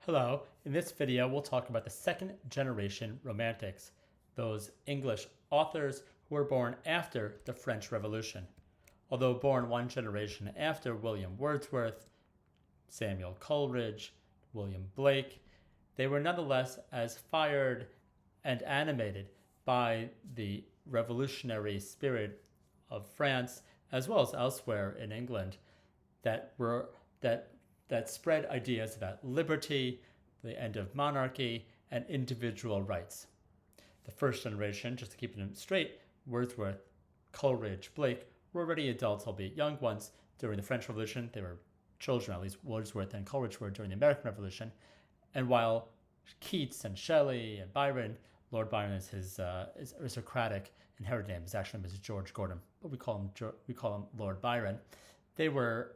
Hello, in this video we'll talk about the second generation Romantics, those English authors who were born after the French Revolution. Although born one generation after William Wordsworth, Samuel Coleridge, William Blake, they were nonetheless as fired and animated by the revolutionary spirit of France as well as elsewhere in England that spread ideas about liberty, the end of monarchy, and individual rights. The first generation, just to keep them straight, Wordsworth, Coleridge, Blake, were already adults, albeit young ones, during the French Revolution. They were children, at least Wordsworth and Coleridge were during the American Revolution. And while Keats and Shelley and Byron, Lord Byron is his aristocratic inherited name. His actual name is George Gordon, but we call him Lord Byron. They were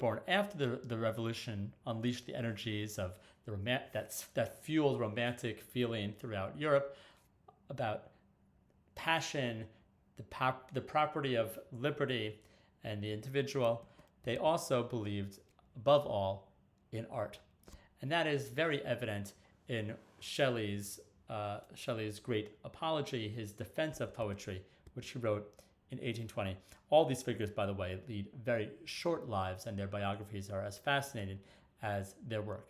born after the Revolution unleashed the energies of that fueled romantic feeling throughout Europe about passion, the property of liberty, and the individual. They also believed, above all, in art, and that is very evident in Shelley's great apology, his defense of poetry, which he wrote in 1820. All these figures, by the way, lead very short lives, and their biographies are as fascinating as their work.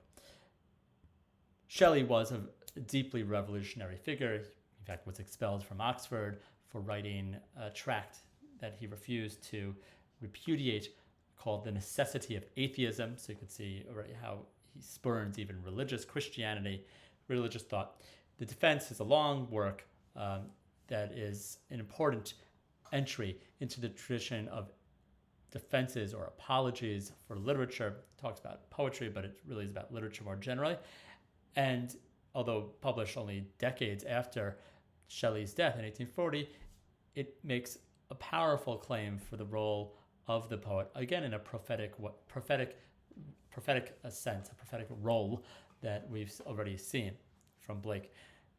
Shelley was a deeply revolutionary figure. In fact, was expelled from Oxford for writing a tract that he refused to repudiate called The Necessity of Atheism. So you can see already how he spurns even religious Christianity, religious thought. The defense is a long work that is an important entry into the tradition of defenses or apologies for literature. It talks about poetry, but it really is about literature more generally. And although published only decades after Shelley's death in 1840, it makes a powerful claim for the role of the poet, again in a prophetic sense, a prophetic role that we've already seen from Blake.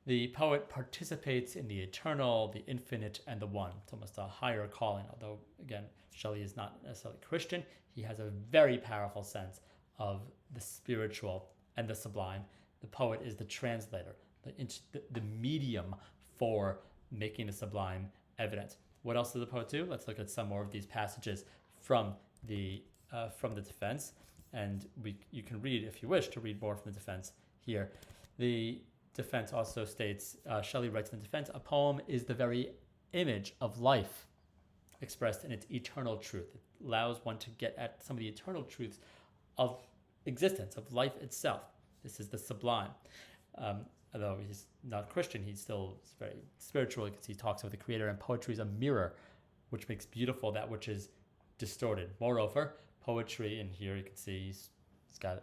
The poet participates in the eternal, the infinite, and the one. It's almost a higher calling, although, again, Shelley is not necessarily Christian. He has a very powerful sense of the spiritual and the sublime. The poet is the translator, the medium for making the sublime evident. What else does the poet do? Let's look at some more of these passages from the defense, and you can read, if you wish, to read more from the defense here. The defense also states, Shelley writes in the defense, a poem is the very image of life expressed in its eternal truth. It allows one to get at some of the eternal truths of existence, of life itself. This is the sublime. Although he's not Christian, he's still very spiritual because he talks about the Creator, and poetry is a mirror which makes beautiful that which is distorted. Moreover, poetry, and here you can see he's a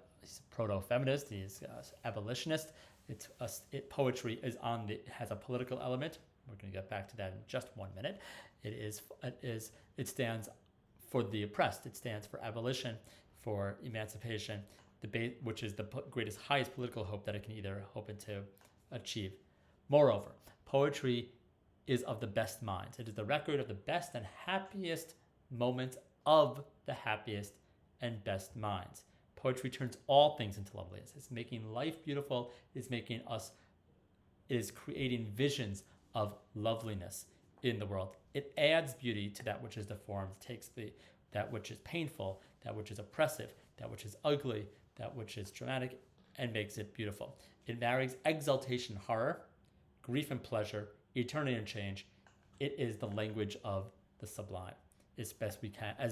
proto-feminist, he's an abolitionist. Poetry has a political element. We're going to get back to that in just 1 minute. It stands for the oppressed. It stands for abolition, for emancipation, which is the highest political hope that it can either hope to achieve. Moreover, poetry is of the best minds. It is the record of the best and happiest moments of the happiest and best minds. Poetry turns all things into loveliness. It's making life beautiful. It is creating visions of loveliness in the world. It adds beauty to that which is deformed, takes that which is painful, that which is oppressive, that which is ugly, that which is dramatic, and makes it beautiful. It marries exaltation, horror, grief and pleasure, eternity and change. It is the language of the sublime. As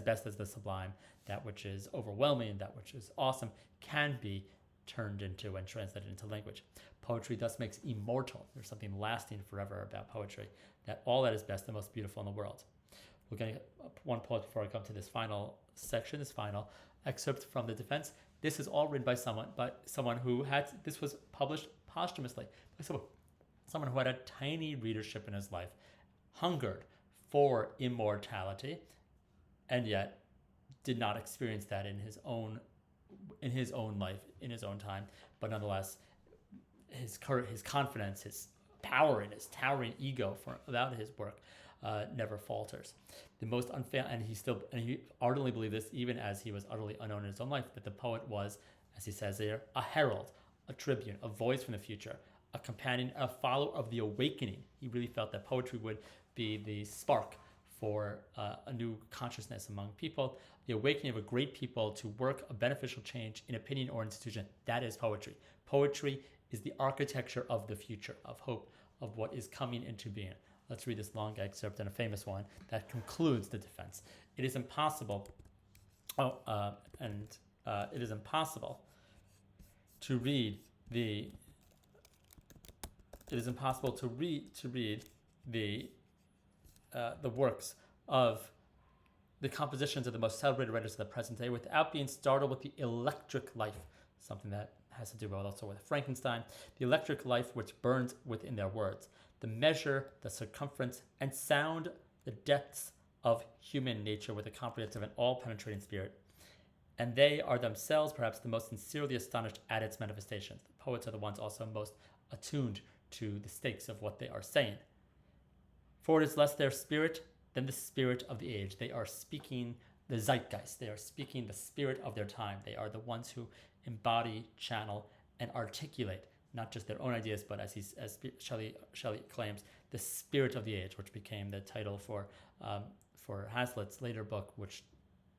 best as the sublime, that which is overwhelming, that which is awesome, can be turned into and translated into language. Poetry thus makes immortal. There's something lasting forever about poetry, that all that is best and most beautiful in the world. We're going to one pause before I come to this final section, this final excerpt from the defense. This is all written by someone who this was published posthumously, someone who had a tiny readership in his life, hungered for immortality, and yet did not experience that in his own life, in his own time. But nonetheless, his confidence, his power, and his towering ego about his work never falters. The most and he ardently believed this, even as he was utterly unknown in his own life, that the poet was, as he says here, a herald a tribune, a voice from the future, a companion, a follower of the awakening. He really felt that poetry would be the spark for a new consciousness among people, the awakening of a great people to work a beneficial change in opinion or institution. That is poetry. Poetry is the architecture of the future, of hope, of what is coming into being. Let's read this long excerpt and a famous one that concludes the defense. It is impossible, it is impossible to read the. It is impossible to read the works of the compositions of the most celebrated writers of the present day without being startled with the electric life, something that has to do also with Frankenstein, the electric life which burns within their words, the measure, the circumference, and sound the depths of human nature with a comprehensive and all-penetrating spirit. And they are themselves perhaps the most sincerely astonished at its manifestations. The poets are the ones also most attuned to the stakes of what they are saying. For it is less their spirit than the spirit of the age. They are speaking the zeitgeist. They are speaking the spirit of their time. They are the ones who embody, channel, and articulate not just their own ideas, but as Shelley claims, the spirit of the age, which became the title for Hazlitt's later book, which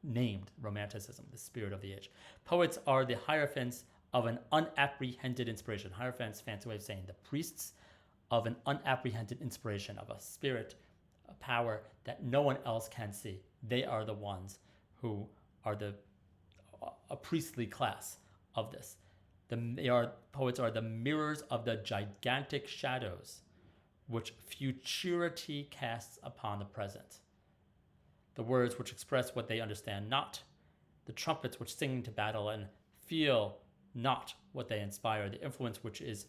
named Romanticism, the spirit of the age. Poets are the hierophants of an unapprehended inspiration. Hierophants, fancy way of saying the priests of an unapprehended inspiration, of a spirit, a power that no one else can see. They are the ones who are a priestly class of this. Poets are the mirrors of the gigantic shadows which futurity casts upon the present. The words which express what they understand not, the trumpets which sing to battle and feel not what they inspire, the influence which is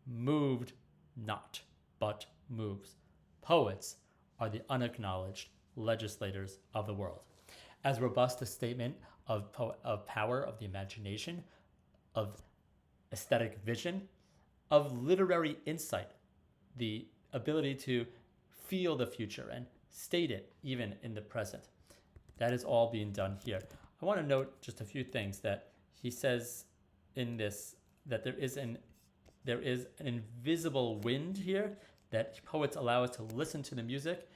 moved not, but moves. Poets are the unacknowledged legislators of the world. As robust a statement of power of the imagination, of aesthetic vision, of literary insight, the ability to feel the future and state it even in the present. That is all being done here. I want to note just a few things that he says in this, that there is an invisible wind here, that poets allow us to listen to the music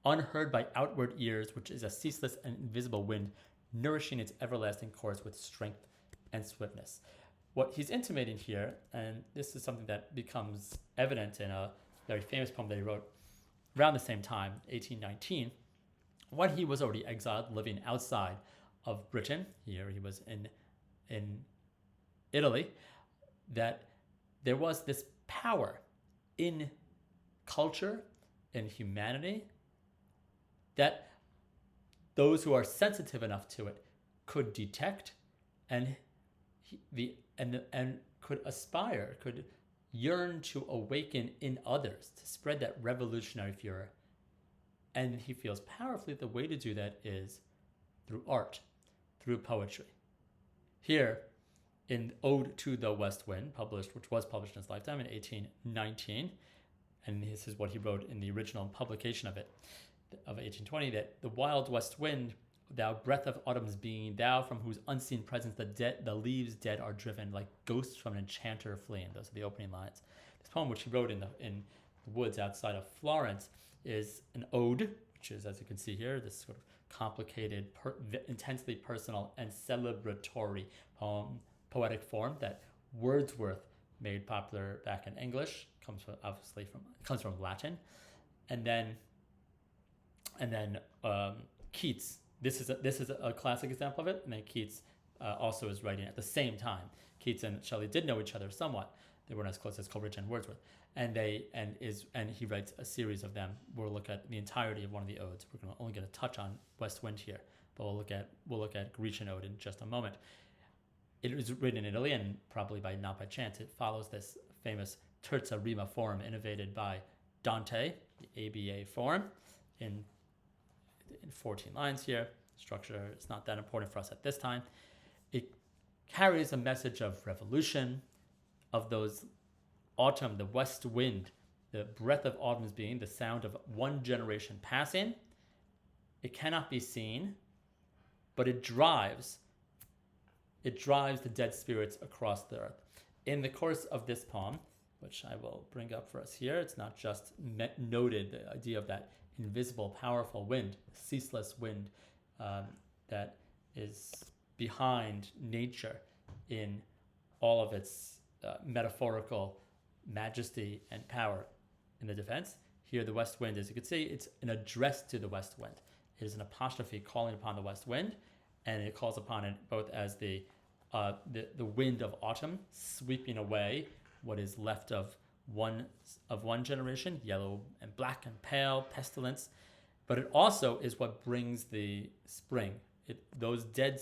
unheard by outward ears, which is a ceaseless and invisible wind, nourishing its everlasting course with strength and swiftness. What he's intimating here, and this is something that becomes evident in a very famous poem that he wrote around the same time, 1819, when he was already exiled, living outside of Britain. Here he was in Italy, that there was this power in culture, in humanity, that those who are sensitive enough to it could detect and could aspire, could yearn to awaken in others, to spread that revolutionary furor. And he feels powerfully the way to do that is through art, through poetry. Here, in Ode to the West Wind, which was published in his lifetime in 1819, and this is what he wrote in the original publication of it, of 1820, that the wild west wind, thou breath of autumn's being, thou from whose unseen presence the leaves dead are driven, like ghosts from an enchanter fleeing. Those are the opening lines. This poem, which he wrote in the woods outside of Florence, is an ode, which is, as you can see here, this sort of complicated, intensely personal and celebratory poetic form that Wordsworth made popular back in English. Comes from Latin, and then Keats. This is a classic example of it, and then Keats also is writing at the same time. Keats and Shelley did know each other somewhat. They weren't as close as Coleridge and Wordsworth, and he writes a series of them. We'll look at the entirety of one of the odes. We're only going to touch on West Wind here, but we'll look at Grecian Ode in just a moment. It was written in Italy, and probably not by chance, it follows this famous terza rima form innovated by Dante, the ABA form, in 14 lines here. Structure is not that important for us at this time. It carries a message of revolution, of those autumn, the west wind, the breath of autumn's being, the sound of one generation passing. It cannot be seen, but it drives the dead spirits across the earth. In the course of this poem, which I will bring up for us here, it's not just noted the idea of that invisible, powerful wind, ceaseless wind that is behind nature in all of its metaphorical majesty and power in the defense. Here, the west wind, as you can see, it's an address to the west wind. It is an apostrophe calling upon the west wind, and it calls upon it both as the wind of autumn sweeping away what is left of one generation, yellow and black and pale, pestilence, but it also is what brings the spring. Those dead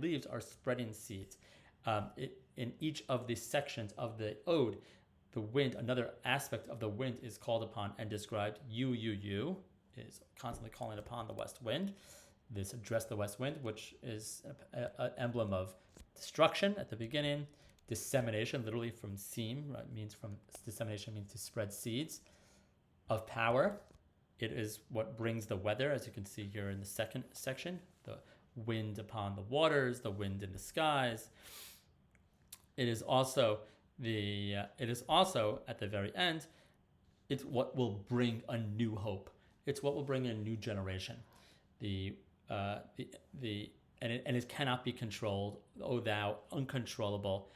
leaves are spreading seeds. In each of the sections of the ode, the wind, another aspect of the wind, is called upon and described. You is constantly calling upon the west wind. This address the west wind, which is an emblem of destruction at the beginning, dissemination, literally from seam, right? Dissemination means to spread seeds, of power. It is what brings the weather, as you can see here in the second section, the wind upon the waters, the wind in the skies. It is also at the very end, it's what will bring a new hope. It's what will bring a new generation. And it cannot be controlled. O thou uncontrollable.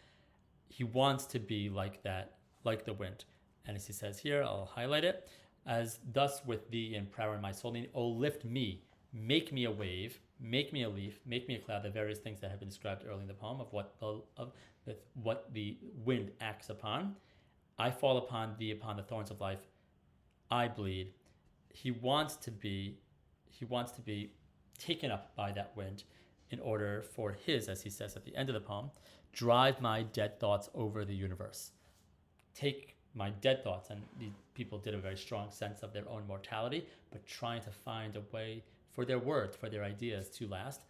He wants to be like that, like the wind. And as he says here, I'll highlight it, as thus with thee in prayer in my soul, O lift me, make me a wave, make me a leaf, make me a cloud, the various things that have been described early in the poem of what the wind acts upon. I fall upon thee upon the thorns of life, I bleed. He wants to be taken up by that wind in order for his, as he says at the end of the poem, drive my dead thoughts over the universe. Take my dead thoughts, and these people did a very strong sense of their own mortality, but trying to find a way for their words, for their ideas to last,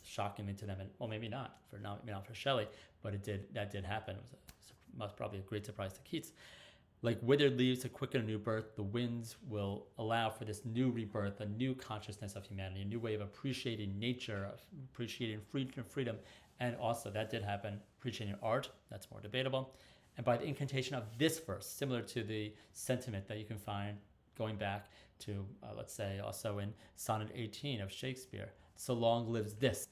shockingly to them, and well, maybe not for Shelley, but that did happen. It was probably a great surprise to Keats. Like withered leaves to quicken a new birth, the winds will allow for this new rebirth, a new consciousness of humanity, a new way of appreciating nature, of appreciating freedom, and also, that did happen, appreciating art. That's more debatable. And by the incantation of this verse, similar to the sentiment that you can find going back to, let's say, also in Sonnet 18 of Shakespeare, so long lives this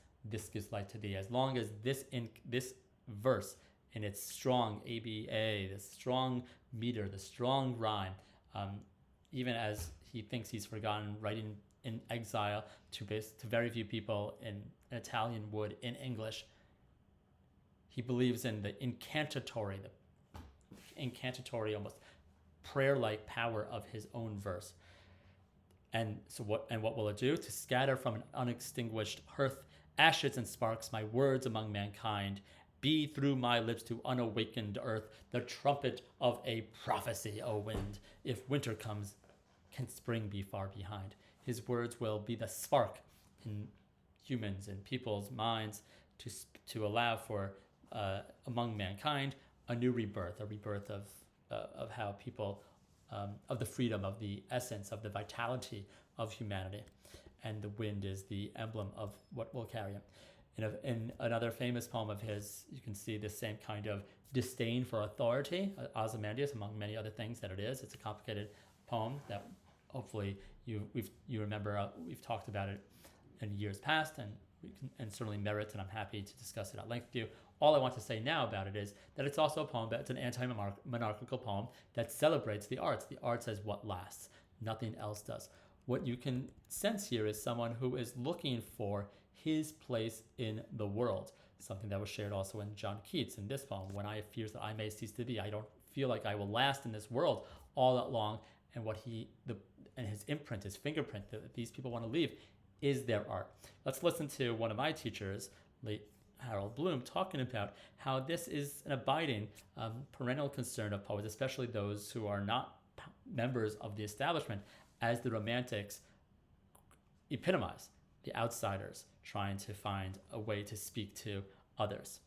gives light to thee. As long as this verse, in its strong ABA, the strong meter, the strong rhyme, even as he thinks he's forgotten, writing in exile to very few people in Italian wood, in English, he believes in the incantatory, almost prayer-like power of his own verse. And so what will it do? To scatter from an unextinguished hearth ashes and sparks my words among mankind, be through my lips to unawakened earth the trumpet of a prophecy, O wind. If winter comes, can spring be far behind? His words will be the spark in humans and people's minds to allow for among mankind a new rebirth, a rebirth of how people, of the freedom, of the essence, of the vitality of humanity. And the wind is the emblem of what will carry him. In another famous poem of his, you can see the same kind of disdain for authority, Ozymandias, among many other things that it is. It's a complicated poem that hopefully you remember. We've talked about it in years past, and certainly merits, and I'm happy to discuss it at length with you. All I want to say now about it is that it's also a poem that's an anti-monarchical poem that celebrates the arts. The arts as what lasts. Nothing else does. What you can sense here is someone who is looking for his place in the world, something that was shared also in John Keats in this poem. When I fears that I may cease to be, I don't feel like I will last in this world all that long. And and his imprint, his fingerprint that these people want to leave is their art. Let's listen to one of my teachers, late Harold Bloom, talking about how this is an abiding, perennial concern of poets, especially those who are not members of the establishment, as the Romantics epitomize the outsiders trying to find a way to speak to others.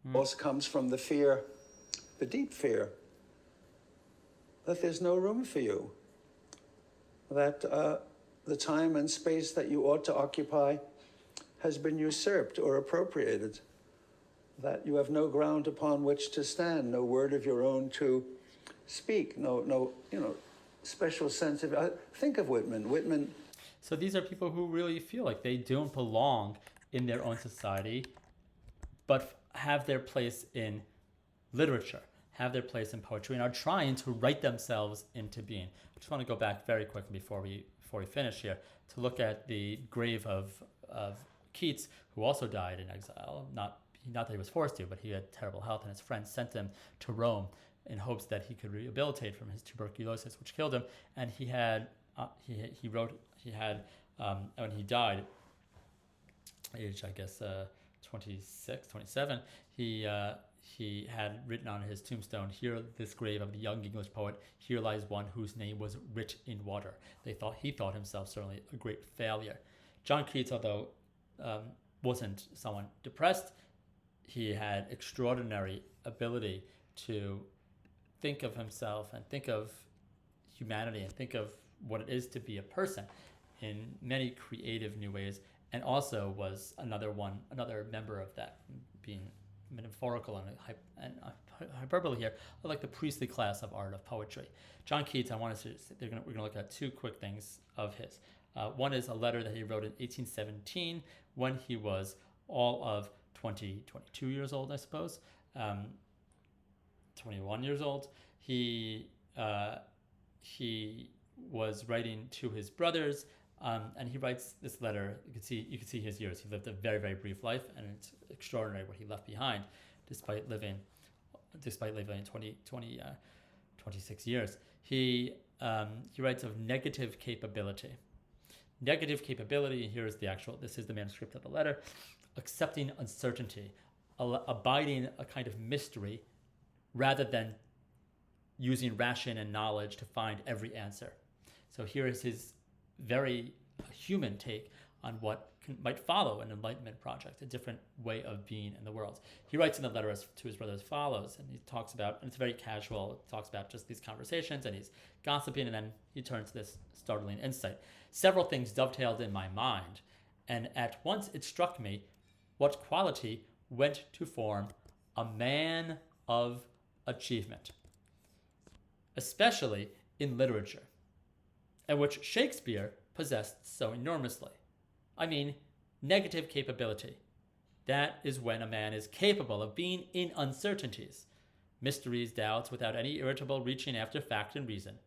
Loss comes from the fear, the deep fear, that there's no room for you. that the time and space that you ought to occupy has been usurped or appropriated, that you have no ground upon which to stand, no word of your own to speak, no, special sense of, think of Whitman. So these are people who really feel like they don't belong in their own society, but have their place in literature, have their place in poetry, and are trying to write themselves into being. I just want to go back very quickly before we finish here to look at the grave of Keats, who also died in exile. Not that he was forced to, but he had terrible health, and his friends sent him to Rome in hopes that he could rehabilitate from his tuberculosis, which killed him. And he had when he died, age I guess 26, 27, he had written on his tombstone, "Here this grave of the young English poet, here lies one whose name was writ in water." He thought himself certainly a great failure. John Keats, although wasn't someone depressed, he had extraordinary ability to think of himself and think of humanity and think of what it is to be a person in many creative new ways, and also was another member of that, being metaphorical and hyperbole here, like the priestly class of art of poetry. John Keats, we're going to look at two quick things of his. One is a letter that he wrote in 1817 when he was all of 22 years old, I suppose, 21 years old. He was writing to his brothers, and he writes this letter. You can see his years. He lived a very, very brief life, and it's extraordinary what he left behind, despite living 26 years. He writes of negative capability. Negative capability, this is the manuscript of the letter: accepting uncertainty, abiding a kind of mystery, rather than using ration and knowledge to find every answer. So here is his very human take on what might follow an Enlightenment project, a different way of being in the world. He writes in the letter to his brother as follows, and he talks about, and it's very casual, it talks about just these conversations, and he's gossiping, and then he turns to this startling insight. "Several things dovetailed in my mind, and at once it struck me what quality went to form a man of achievement, especially in literature, and which Shakespeare possessed so enormously. I mean, negative capability. That is when a man is capable of being in uncertainties, mysteries, doubts, without any irritable reaching after fact and reason.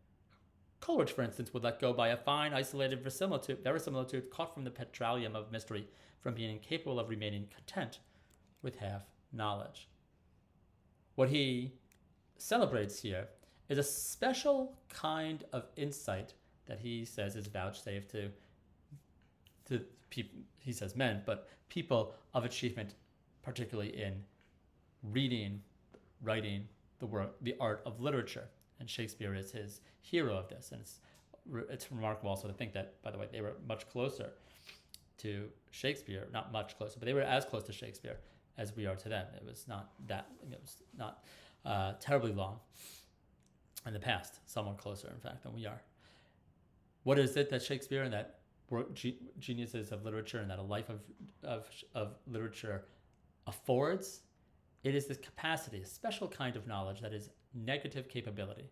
Coleridge, for instance, would let go by a fine, isolated verisimilitude caught from the petroleum of mystery, from being incapable of remaining content with half knowledge." What he celebrates here is a special kind of insight that he says is vouchsafed to people, he says men, but people of achievement, particularly in reading, writing, the art of literature. And Shakespeare is his hero of this. And it's remarkable also to think that, by the way, they were much closer to Shakespeare, not much closer, but they were as close to Shakespeare as we are to them. It was not terribly long in the past, somewhat closer, in fact, than we are. What is it that Shakespeare and that geniuses of literature and that a life of literature affords? It is this capacity, a special kind of knowledge that is negative capability.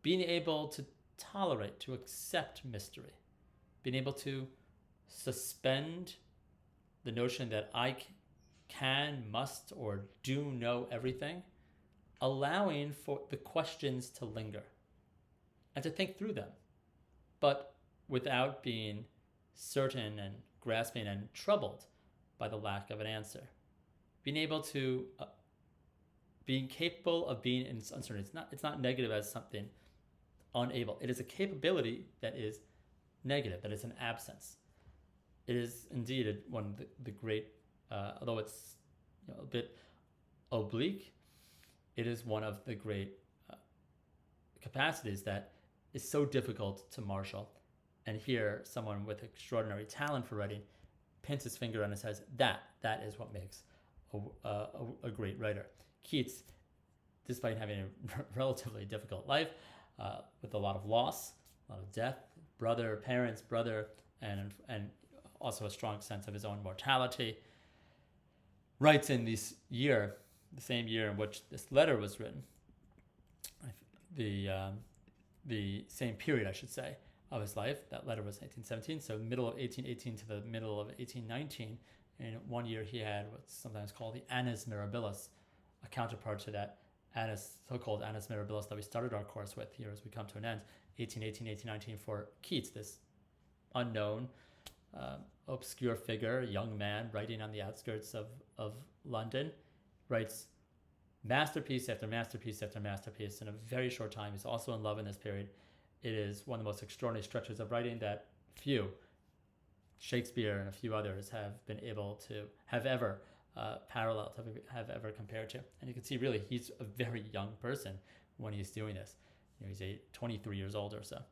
Being able to tolerate, to accept mystery. Being able to suspend the notion that I can, must, or do know everything, allowing for the questions to linger and to think through them, but without being certain and grasping and troubled by the lack of an answer. Being able to, being capable of being in uncertainty. It's not negative as something unable. It is a capability that is negative, that is an absence. It is indeed one of the great, although it's a bit oblique, it is one of the great capacities that is so difficult to marshal. And here, someone with extraordinary talent for writing pins his finger on and says, that is what makes a great writer. Keats, despite having a relatively difficult life, with a lot of loss, a lot of death, parents, brother, and also a strong sense of his own mortality. Writes in the same year in which this letter was written, the same period, I should say, of his life. That letter was 1817, so middle of 1818 to the middle of 1819. In 1 year, he had what's sometimes called the Annus Mirabilis, a counterpart to that so-called Annus Mirabilis that we started our course with here as we come to an end. 1818, 1819 for Keats, this unknown, obscure figure, young man writing on the outskirts of London, writes masterpiece after masterpiece after masterpiece in a very short time. He's also in love in this period. It is one of the most extraordinary stretches of writing that few, Shakespeare and a few others, have been able to have ever paralleled, have ever compared to. And you can see really he's a very young person when he's doing this. He's 23 years old or so.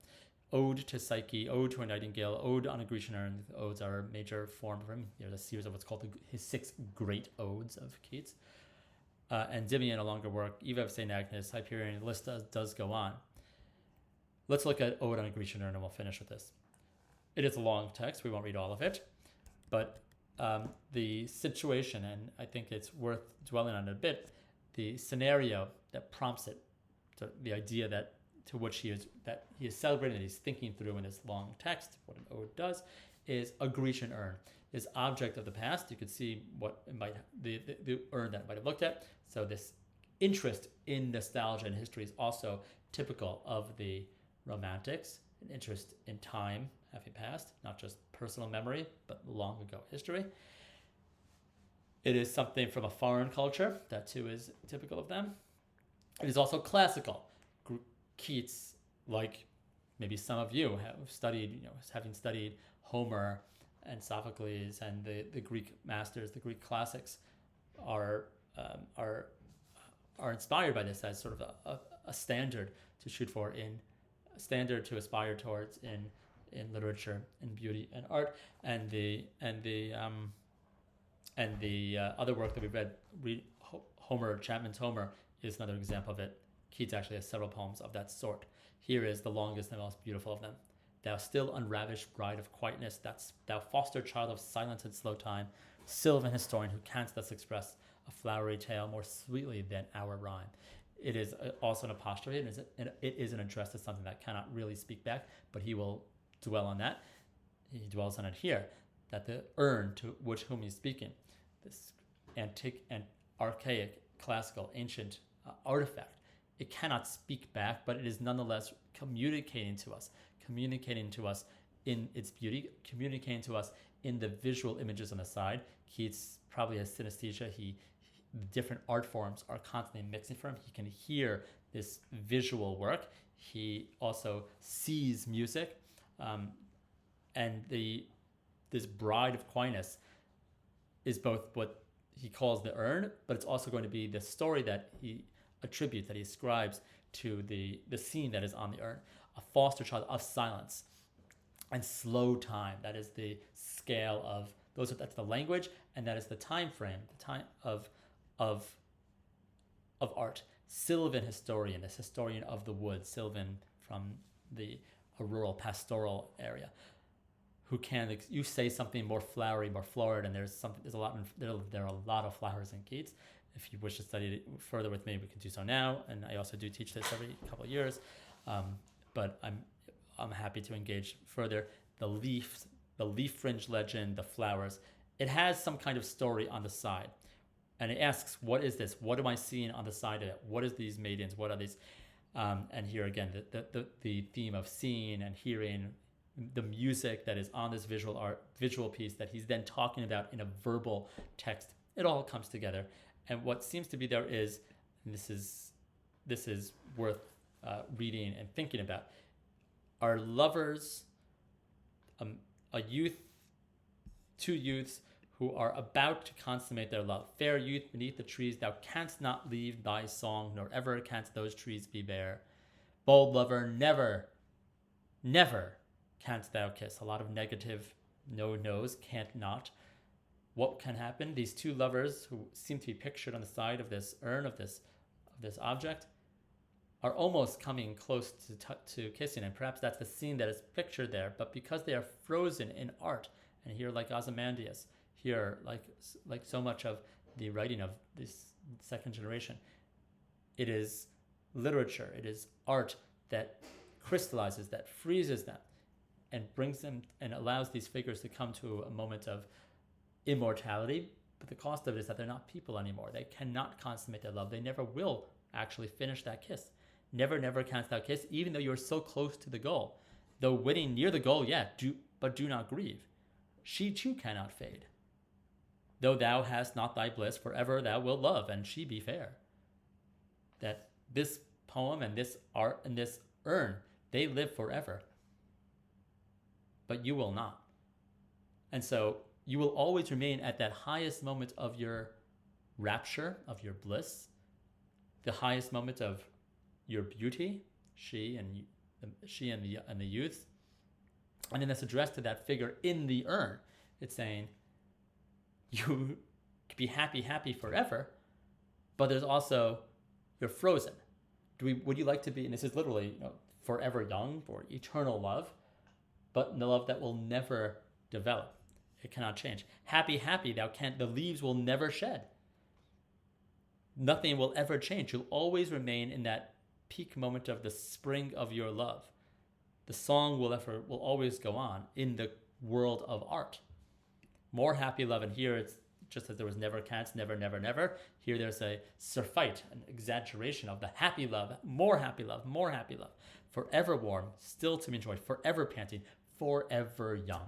Ode to Psyche, Ode to a Nightingale, Ode on a Grecian Urn. The odes are a major form of him. There's a series of what's called his 6 great odes of Keats. Endymion, a longer work, Eva of St. Agnes, Hyperion, the list does go on. Let's look at Ode on a Grecian Urn and we'll finish with this. It is a long text. We won't read all of it. But the situation, and I think it's worth dwelling on it a bit, the scenario that prompts it, the idea that he is celebrating, that he's thinking through in this long text, what an ode does, is a Grecian urn. This object of the past, you could see what it might, the urn that it might have looked at. So this interest in nostalgia and history is also typical of the Romantics, an interest in time having passed, not just personal memory, but long ago history. It is something from a foreign culture, that too is typical of them. It is also classical. Keats, like maybe some of you have studied, having studied Homer and Sophocles and the Greek masters, the Greek classics, are inspired by this as sort of a standard to shoot for, a standard to aspire towards in literature and beauty and art. And the other work that we read Homer, Chapman's Homer, is another example of it. Keats actually has several poems of that sort. Here is the longest and most beautiful of them. Thou still unravished bride of quietness, thou foster child of silence and slow time, sylvan historian who canst thus express a flowery tale more sweetly than our rhyme. It is also an apostrophe, and it is an address to something that cannot really speak back, but he will dwell on that. He dwells on it here, that the urn to whom he's speaking, this antique and archaic, classical, ancient artifact, it cannot speak back, but it is nonetheless communicating to us in its beauty, communicating to us in the visual images on the side. Keats probably has synesthesia. Different art forms are constantly mixing for him. He can hear this visual work. He also sees music, and this bride of quietness is both what he calls the urn, but it's also going to be the story that he attributes, that he ascribes to the scene that is on the urn. A foster child of silence and slow time. That is the scale of that's the language, and that is the time frame, the time of art. Sylvan historian, this historian of the woods, Sylvan from a rural pastoral area, who can you say something more flowery, more florid, and there are a lot of flowers in Keats. If you wish to study it further with me, we can do so now, and I also do teach this every couple of years. But I'm happy to engage further. The leaf fringe legend, the flowers. It has some kind of story on the side, and it asks, "What is this? What am I seeing on the side of it? What is these maidens? What are these?" And here again, the theme of seeing and hearing, the music that is on this visual piece that he's then talking about in a verbal text. It all comes together, and what seems to be there is, and this is worth reading and thinking about, are lovers, two youths who are about to consummate their love. Fair youth, beneath the trees, thou canst not leave thy song, nor ever canst those trees be bare. Bold lover, never, never canst thou kiss. A lot of negative no's, can't not. What can happen? These two lovers, who seem to be pictured on the side of this urn, of this object, are almost coming close to kissing, and perhaps that's the scene that is pictured there. But because they are frozen in art, and here like Ozymandias, here like so much of the writing of this second generation, it is literature, it is art that crystallizes, that freezes them, and brings them and allows these figures to come to a moment of immortality. But the cost of it is that they're not people anymore. They cannot consummate their love. They never will actually finish that kiss. Never canst thou kiss, even though you're so close to the goal. Though winning near the goal, but do not grieve. She too cannot fade. Though thou hast not thy bliss, forever thou wilt love, and she be fair. That this poem and this art and this urn, they live forever. But you will not. And so you will always remain at that highest moment of your rapture, of your bliss, the highest moment of your beauty, she and the youth. And then it's addressed to that figure in the urn. It's saying, you can be happy forever, but there's also, you're frozen. Would you like to be, and this is literally, forever young, for eternal love, but the love that will never develop. It cannot change. Happy, the leaves will never shed. Nothing will ever change. You'll always remain in that peak moment of the spring of your love. The song will always go on in the world of art. More happy love, and here it's just as there was never canst, never. Here there's a surfeit, an exaggeration of the happy love, more happy love, forever warm, still to be enjoyed, forever panting, forever young.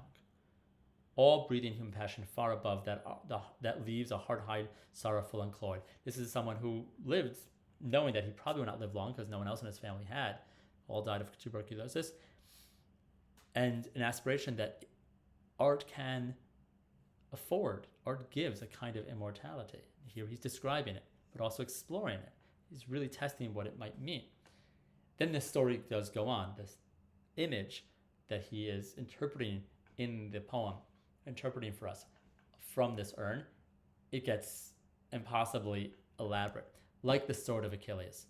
All breathing human passion far above that leaves a heart-hide, sorrowful and cloyed. This is someone who lived knowing that he probably would not live long because no one else in his family had. All died of tuberculosis. And an aspiration that art can afford. Art gives a kind of immortality. Here he's describing it, but also exploring it. He's really testing what it might mean. Then this story does go on. This image that he is interpreting in the poem, interpreting for us from this urn, it gets impossibly elaborate. Like the sword of Achilles,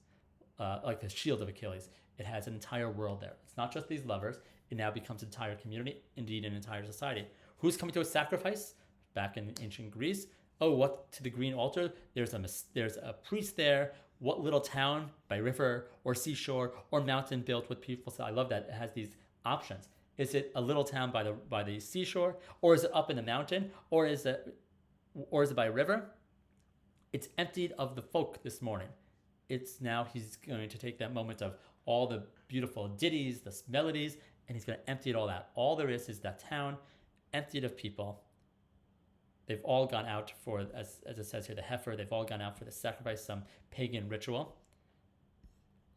like the shield of Achilles. It has an entire world there. It's not just these lovers. It now becomes an entire community, indeed an entire society. Who's coming to a sacrifice? Back in ancient Greece. Oh, what to the green altar? There's a priest there. What little town by river or seashore or mountain built with people? So I love that it has these options. Is it a little town by the seashore, or is it up in the mountain, or is it by a river? It's emptied of the folk this morning. It's now he's going to take that moment of all the beautiful ditties, the melodies, and he's going to empty it all out. All there is that town emptied of people. They've all gone out for, as it says here, the heifer. They've all gone out for the sacrifice, some pagan ritual.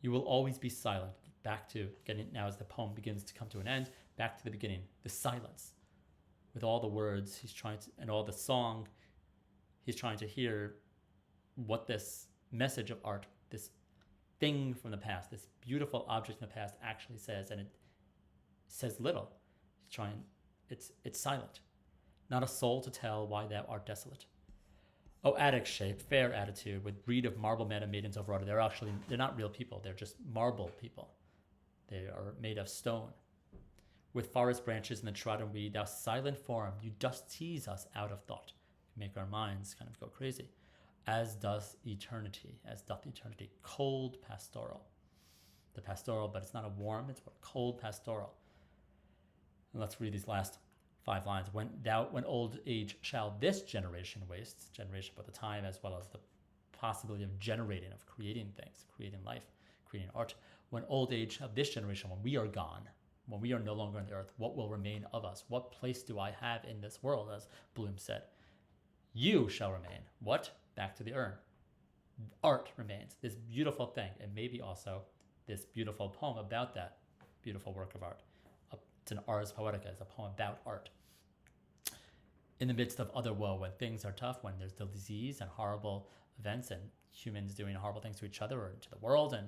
You will always be silent. Back to getting now as the poem begins to come to an end. Back to the beginning, the silence, with all the words he's trying to, and all the song. He's trying to hear what this message of art, this thing from the past, this beautiful object in the past actually says, and it says little. It's silent. Not a soul to tell why thou art desolate. O Attic shape, fair attitude, with breed of marble men and maidens overwrought. They're not real people. They're just marble people. They are made of stone. With forest branches and the trodden weed, thou silent form, you dost tease us out of thought. Make our minds kind of go crazy. As doth eternity. Cold pastoral. The pastoral, but it's not a warm, it's a cold pastoral. And let's read these last 5 lines. When old age shall this generation waste, generation but the time as well as the possibility of generating, of creating things, creating life, creating art. When old age of this generation, when we are gone, when we are no longer on the earth, what will remain of us? What place do I have in this world, as Bloom said? You shall remain. What? Back to the urn. Art remains, this beautiful thing, and maybe also this beautiful poem about that beautiful work of art. It's an ars poetica, it's a poem about art. In the midst of other woe, when things are tough, when there's disease and horrible events and humans doing horrible things to each other or to the world, and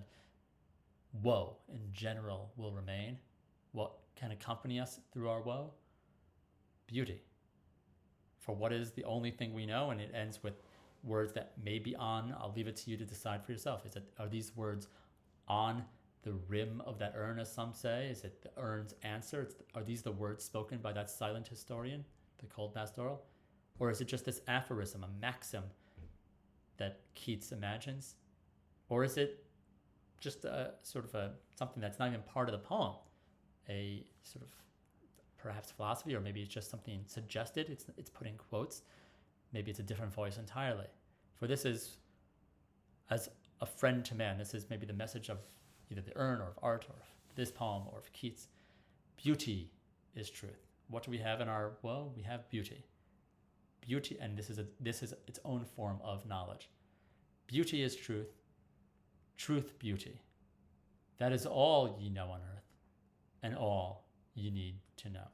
woe in general will remain. What can accompany us through our woe? Beauty. For what is the only thing we know? And it ends with words that may be on. I'll leave it to you to decide for yourself. Are these words on the rim of that urn, as some say? Is it the urn's answer? Are these the words spoken by that silent historian, the cold pastoral? Or is it just this aphorism, a maxim that Keats imagines? Or is it just a sort of something that's not even part of the poem, a sort of perhaps philosophy, or maybe it's just something suggested, it's put in quotes, maybe it's a different voice entirely. For this is, as a friend to man, this is maybe the message of either the urn or of art or of this poem or of Keats. Beauty is truth. What do we have in our world? We have beauty. Beauty, and this is its own form of knowledge. Beauty is truth. Truth, beauty. That is all ye know on earth, and all ye need to know.